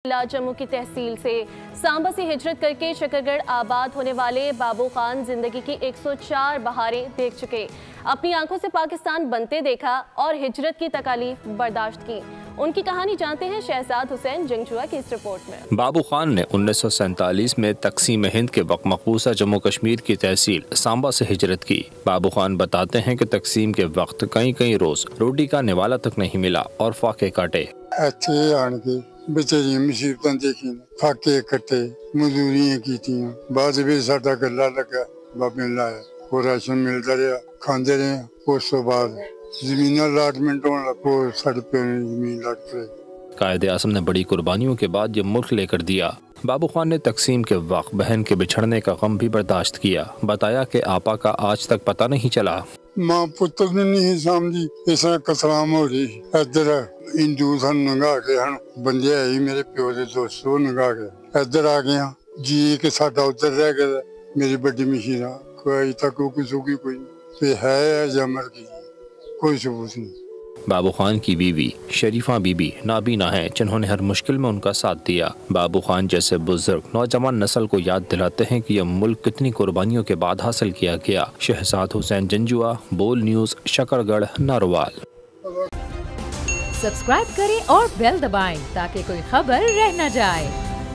जम्मू की तहसील से सांबा से हिजरत करके शकरगढ़ आबाद होने वाले बाबू खान जिंदगी की 104 बहारें देख चुके। अपनी आंखों से पाकिस्तान बनते देखा और हिजरत की तकालीफ बर्दाश्त की। उनकी कहानी जानते हैं शहजाद हुसैन जंगजुआ की इस रिपोर्ट में। बाबू खान ने 1947 में तकसीम हिंद के वक्त मकबूजा जम्मू कश्मीर की तहसील सांबा से हिजरत की। बाबू खान बताते हैं कि तकसीम के वक्त कई रोज रोटी का निवाला तक नहीं मिला और फाके काटे। बेचारियां मुसीबतां देखी, फाके कट्टे, मजदूरियां कीतियां, बाद भी साडा गला लगा, बाबे ने लाया और राशन मिलता रहा, खांदे रहे। उस तो बाद जमीन अलाटमेंट होने लगा, साढ़े पे जमीन लट पड़ी। कायदे आज़म ने बड़ी कुर्बानियों के बाद ये मुल्क लेकर दिया। बाबू खान ने तकसीम के वक्त बहन के बिछड़ने का गम भी बर्दाश्त किया। बताया कि आपा का आज तक पता नहीं चला। मां पुत्र ने नहीं समझी, इस कसलाम हो रही। इधर हिंदू सन नंगा के हन बंदे है मेरे प्यो के दोस्तों नंगा के इधर आ गया जी के साडा उधर रह गया। मेरी बड़ी मशीन कोई तक कोई है जमर की कोई सबूत नहीं। बाबू खान की बीवी शरीफा बीबी नाबीना है, जिन्होंने हर मुश्किल में उनका साथ दिया। बाबू खान जैसे बुजुर्ग नौजवान नस्ल को याद दिलाते हैं कि यह मुल्क कितनी कुर्बानियों के बाद हासिल किया गया। शहजाद हुसैन जंजुआ, बोल न्यूज़, शकरगढ़, नारोवाल। सब्सक्राइब करें और बेल दबाएं ताकि कोई खबर रह न जाए।